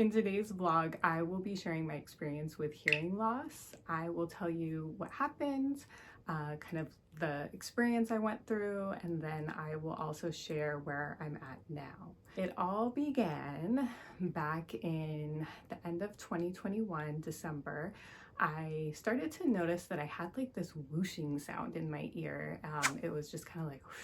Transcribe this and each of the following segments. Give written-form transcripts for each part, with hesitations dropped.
In today's vlog, I will be sharing my experience with hearing loss. I will tell you what happened, kind of the experience I went through, and then I will also share where I'm at now. It all began back in the end of 2021, December. I started to notice that I had like this whooshing sound in my ear. It was just kind of like whoosh,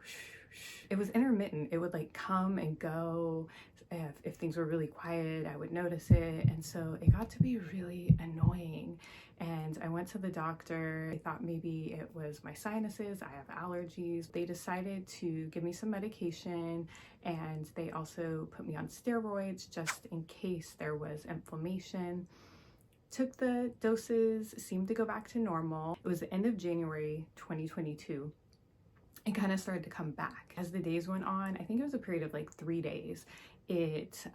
whoosh, whoosh. It was intermittent. It would like come and go. If things were really quiet, I would notice it. And so it got to be really annoying. And I went to the doctor. I thought maybe it was my sinuses. I have allergies. They decided to give me some medication, and they also put me on steroids just in case there was inflammation. Took the doses, seemed to go back to normal. It was the end of January 2022. It kind of started to come back. As the days went on, I think it was a period of like 3 days, it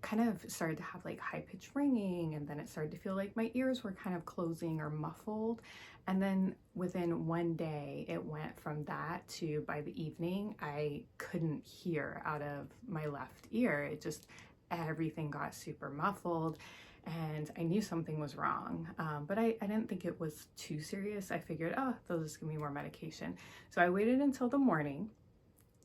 kind of started to have like high-pitched ringing, and then it started to feel like my ears were kind of closing or muffled. And then within 1 day, it went from that to by the evening, I couldn't hear out of my left ear. It just, everything got super muffled. And I knew something was wrong, but I didn't think it was too serious. I figured, oh, they'll just give me more medication. So I waited until the morning.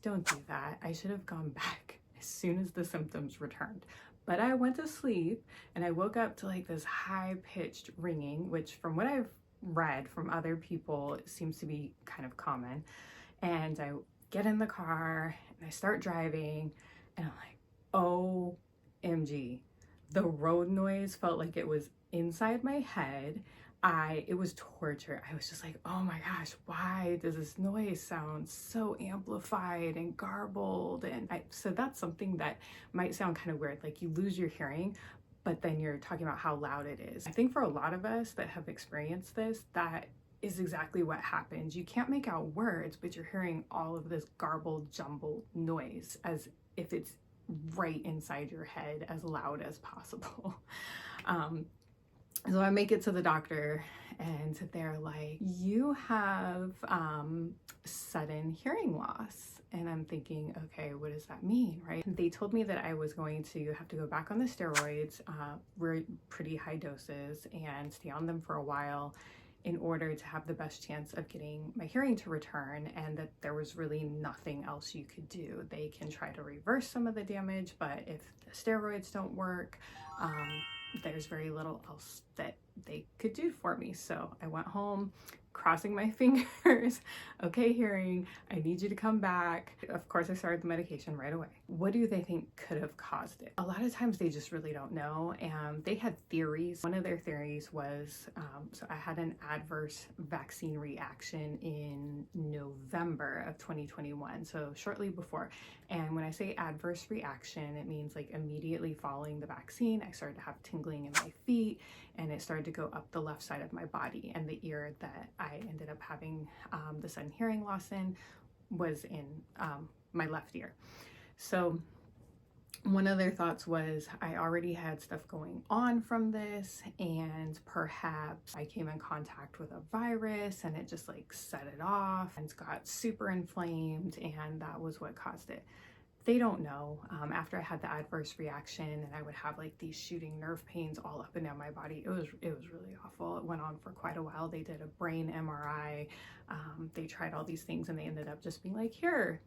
Don't do that. I should have gone back as soon as the symptoms returned. But I went to sleep and I woke up to like this high-pitched ringing, which from what I've read from other people seems to be kind of common. And I get in the car and I start driving and I'm like, OMG. The road noise felt like it was inside my head. It was torture. I was just like, oh my gosh, why does this noise sound so amplified and garbled? And so that's something that might sound kind of weird, like you lose your hearing, but then you're talking about how loud it is. I think for a lot of us that have experienced this, that is exactly what happens. You can't make out words, but you're hearing all of this garbled, jumbled noise as if it's right inside your head, as loud as possible. So I make it to the doctor and they're like, you have sudden hearing loss. And I'm thinking, okay, what does that mean, right? They told me that I was going to have to go back on the steroids, pretty high doses, and stay on them for a while in order to have the best chance of getting my hearing to return, and that there was really nothing else you could do. They can try to reverse some of the damage, but if the steroids don't work, there's very little else that they could do for me. So I went home, crossing my fingers. Okay, hearing, I need you to come back. Of course, I started the medication right away. What do they think could have caused it? A lot of times they just really don't know. And they had theories. One of their theories was, so I had an adverse vaccine reaction in November of 2021, so shortly before. And when I say adverse reaction, it means like immediately following the vaccine, I started to have tingling in my feet, and it started to go up the left side of my body, and the ear that I ended up having the sudden hearing loss in was in my left ear. So one of their thoughts was I already had stuff going on from this, and perhaps I came in contact with a virus and it just like set it off and got super inflamed, and that was what caused it. They don't know. After I had the adverse reaction and I would have like these shooting nerve pains all up and down my body, it was really awful. It went on for quite a while. They did a brain MRI. They tried all these things, and they ended up just being like, here's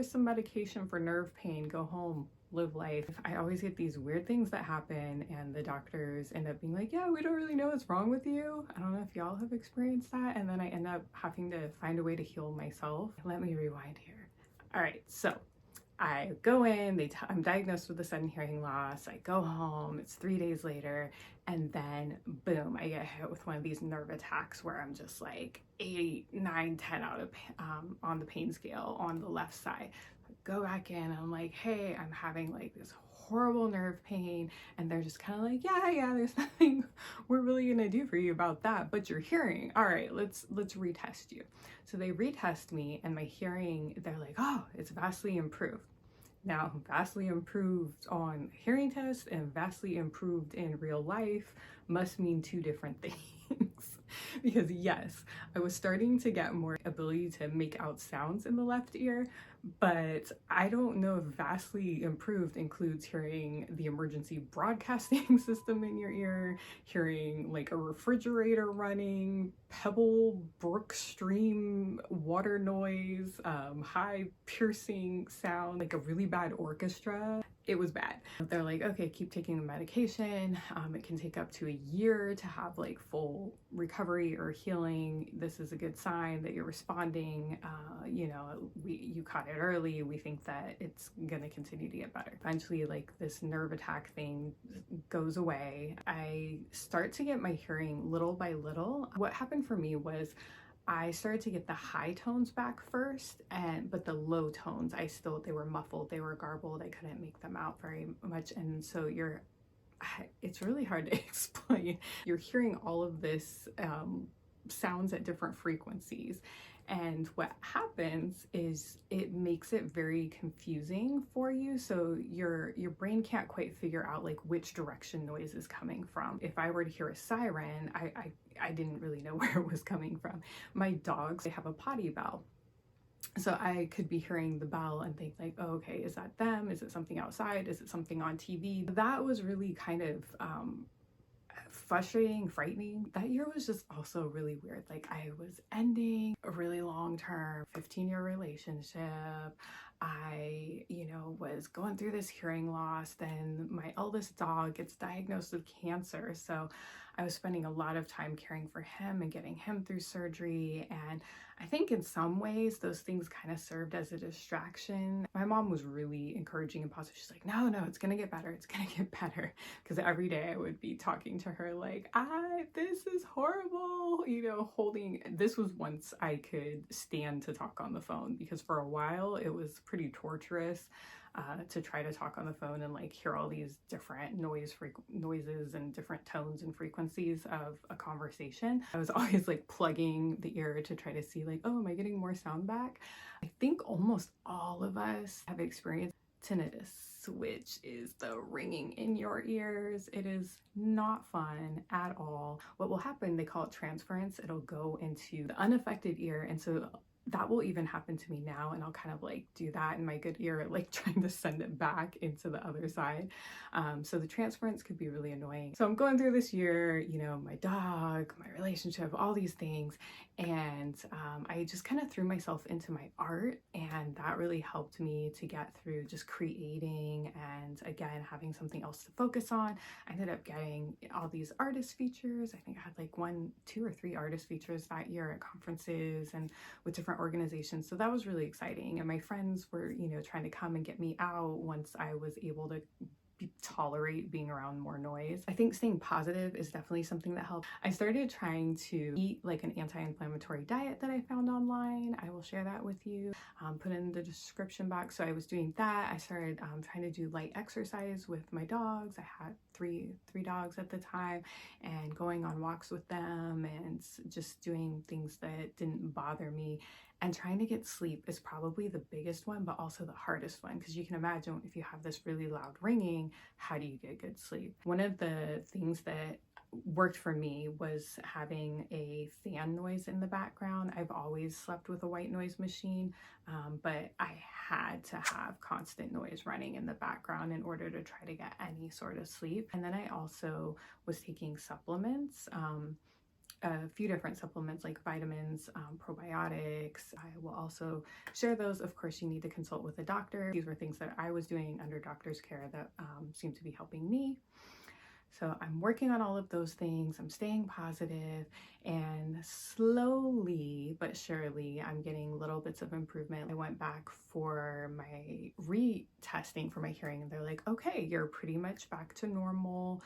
some medication for nerve pain, go home, live life. I always get these weird things that happen, and the doctors end up being like, yeah, we don't really know what's wrong with you. I don't know if y'all have experienced that. And then I end up having to find a way to heal myself. Let me rewind here. All right, so I go in, I'm diagnosed with a sudden hearing loss. I go home, it's 3 days later, and then boom, I get hit with one of these nerve attacks where I'm just like 8, 9, 10 out of on the pain scale on the left side. I go back in, and I'm like, hey, I'm having like this horrible nerve pain, and they're just kind of like, yeah, there's nothing we're really gonna do for you about that, but you're hearing, all right, let's retest you. So they retest me, and my hearing, they're like, oh, it's vastly improved. Now, vastly improved on hearing tests and vastly improved in real life must mean two different things. Because yes, I was starting to get more ability to make out sounds in the left ear, But I don't know if vastly improved includes hearing the emergency broadcasting system in your ear, hearing like a refrigerator running, pebble brook stream water noise, high piercing sound, like a really bad orchestra. It was bad. They're like, okay, keep taking the medication. It can take up to a year to have like full recovery or healing. This is a good sign that you're responding. You know, you caught it early. We think that it's gonna continue to get better. Eventually, like this nerve attack thing goes away. I start to get my hearing little by little. What happened for me was I started to get the high tones back first, but the low tones, they were muffled, they were garbled, I couldn't make them out very much. And so it's really hard to explain. You're hearing all of this sounds at different frequencies. And what happens is it makes it very confusing for you. So your brain can't quite figure out like which direction noise is coming from. If I were to hear a siren, I didn't really know where it was coming from. My dogs, they have a potty bell. So I could be hearing the bell and think like, oh, okay, is that them? Is it something outside? Is it something on TV? That was really kind of frustrating, frightening. That year was just also really weird. Like I was ending a really long-term 15-year relationship. I, was going through this hearing loss. Then my eldest dog gets diagnosed with cancer. So I was spending a lot of time caring for him and getting him through surgery. And I think in some ways those things kind of served as a distraction. My mom was really encouraging and positive. She's like, no, it's gonna get better. It's gonna get better. Because every day I would be talking to her like, this is horrible. This was once I could stand to talk on the phone, because for a while it was pretty torturous to try to talk on the phone and like hear all these different noises and different tones and frequencies of a conversation. I was always like plugging the ear to try to see like, oh, am I getting more sound back? I think almost all of us have experienced tinnitus, which is the ringing in your ears. It is not fun at all. What will happen, they call it transference. It'll go into the unaffected ear, and so that will even happen to me now, and I'll kind of like do that in my good ear, like trying to send it back into the other side. So the transference could be really annoying. So I'm going through this year, my dog, my relationship, all these things. And I just kind of threw myself into my art, and that really helped me to get through just creating and again, having something else to focus on. I ended up getting all these artist features. I think I had like 2 or 3 artist features that year at conferences and with different organizations. So that was really exciting. And my friends were, trying to come and get me out once I was able to tolerate being around more noise. I think staying positive is definitely something that helped. I started trying to eat like an anti-inflammatory diet that I found online. I will share that with you, put in the description box. So I was doing that. I started trying to do light exercise with my dogs. I had three dogs at the time, and going on walks with them and just doing things that didn't bother me. And trying to get sleep is probably the biggest one, but also the hardest one, because you can imagine if you have this really loud ringing, how do you get good sleep? One of the things that worked for me was having a fan noise in the background. I've always slept with a white noise machine, but I had to have constant noise running in the background in order to try to get any sort of sleep. And then I also was taking supplements. A few different supplements like vitamins, probiotics. I will also share those. Of course, you need to consult with a doctor. These were things that I was doing under doctor's care that seemed to be helping me. So I'm working on all of those things. I'm staying positive, and slowly but surely I'm getting little bits of improvement. I went back for my retesting for my hearing, and they're like, okay, you're pretty much back to normal.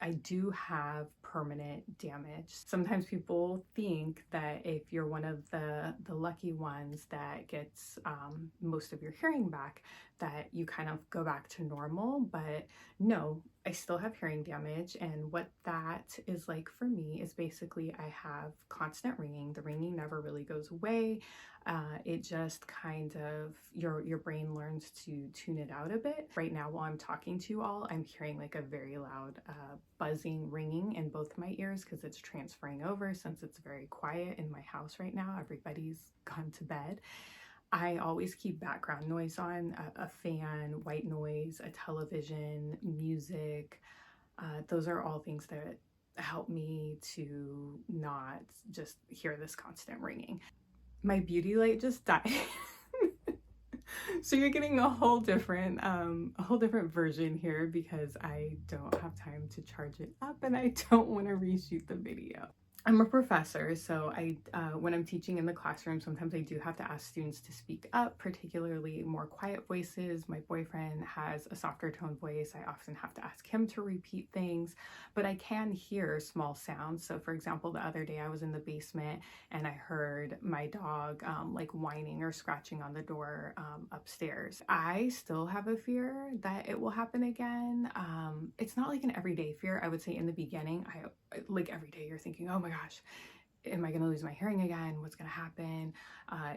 I do have permanent damage. Sometimes people think that if you're one of the lucky ones that gets most of your hearing back, that you kind of go back to normal, but no, I still have hearing damage. And what that is like for me is basically I have constant ringing. The ringing never really goes away. It just kind of, your brain learns to tune it out a bit. Right now, while I'm talking to you all, I'm hearing like a very loud buzzing, ringing in both my ears, because it's transferring over since it's very quiet in my house right now. Everybody's gone to bed. I always keep background noise on, a fan, white noise, a television, music. Those are all things that help me to not just hear this constant ringing. My beauty light just died. So you're getting a whole different version here because I don't have time to charge it up and I don't want to reshoot the video. I'm a professor, so when I'm teaching in the classroom, sometimes I do have to ask students to speak up, particularly more quiet voices. My boyfriend has a softer tone voice. I often have to ask him to repeat things, but I can hear small sounds. So for example, the other day I was in the basement and I heard my dog like whining or scratching on the door upstairs. I still have a fear that it will happen again. It's not like an everyday fear. I would say in the beginning, like every day you're thinking, oh my gosh, am I gonna lose my hearing again? What's gonna happen?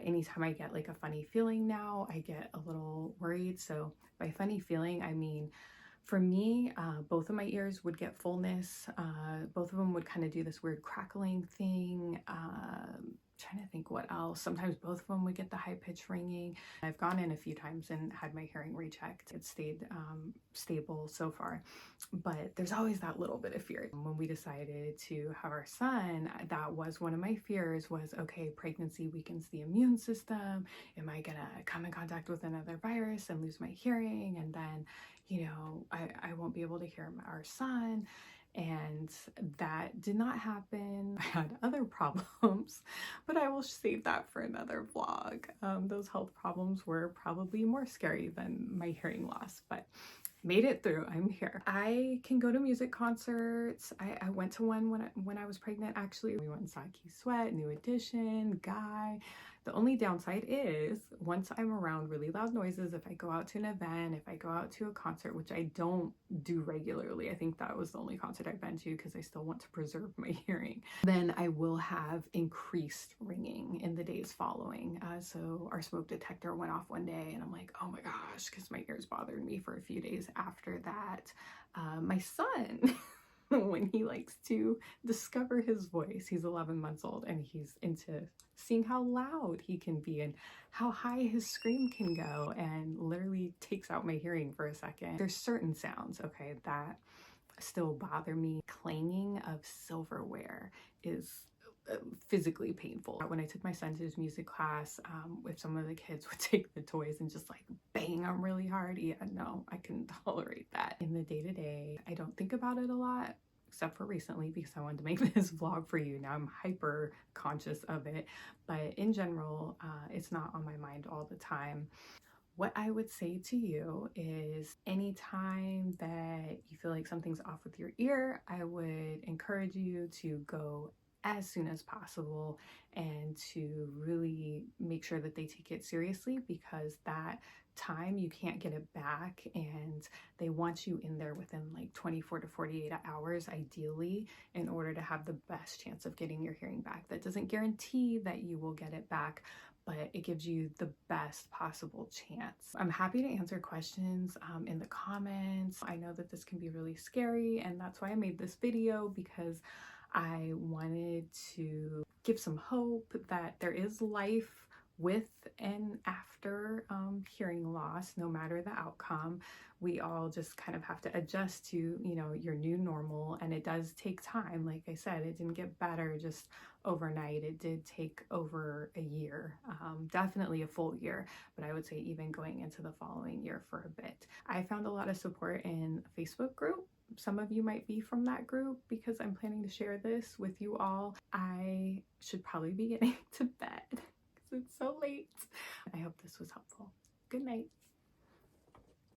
Anytime I get like a funny feeling now, I get a little worried. So by funny feeling, I mean, for me, both of my ears would get fullness. Both of them would kind of do this weird crackling thing. Trying to think what else. Sometimes both of them would get the high pitch ringing. I've gone in a few times and had my hearing rechecked. It stayed stable so far, but there's always that little bit of fear. When we decided to have our son, that was one of my fears was, okay, pregnancy weakens the immune system. Am I gonna come in contact with another virus and lose my hearing? And then, you know, I won't be able to hear our son. And that did not happen. I had other problems, but I will save that for another vlog. Those health problems were probably more scary than my hearing loss, but made it through. I'm here. I can go to music concerts. I went to one when I was pregnant, actually. We went and saw Key Sweat, New Edition, Guy. The only downside is once I'm around really loud noises, if I go out to an event, if I go out to a concert, which I don't do regularly, I think that was the only concert I've been to because I still want to preserve my hearing, then I will have increased ringing in the days following. So our smoke detector went off one day and I'm like, oh my gosh, because my ears bothered me for a few days after that. My son, when he likes to discover his voice, he's 11 months old and he's into seeing how loud he can be and how high his scream can go, and literally takes out my hearing for a second. There's certain sounds, okay, that still bother me. Clanging of silverware is physically painful. When I took my son to his music class, if some of the kids would take the toys and just like bang them really hard, yeah, no, I couldn't tolerate that. In the day-to-day, I don't think about it a lot, except for recently because I wanted to make this vlog for you. Now I'm hyper conscious of it, but in general, it's not on my mind all the time. What I would say to you is anytime that you feel like something's off with your ear, I would encourage you to go as soon as possible and to really make sure that they take it seriously, because that time you can't get it back and they want you in there within like 24 to 48 hours ideally in order to have the best chance of getting your hearing back. That doesn't guarantee that you will get it back, but it gives you the best possible chance. I'm happy to answer questions in the comments. I know that this can be really scary, and that's why I made this video, because I wanted to give some hope that there is life with and after hearing loss, no matter the outcome. We all just kind of have to adjust to, you know, your new normal, and it does take time. Like I said, it didn't get better just overnight. It did take over a year, definitely a full year, but I would say even going into the following year for a bit. I found a lot of support in a Facebook group. Some of you might be from that group because I'm planning to share this with you all. I should probably be getting to bed because it's so late. I hope this was helpful. Good night.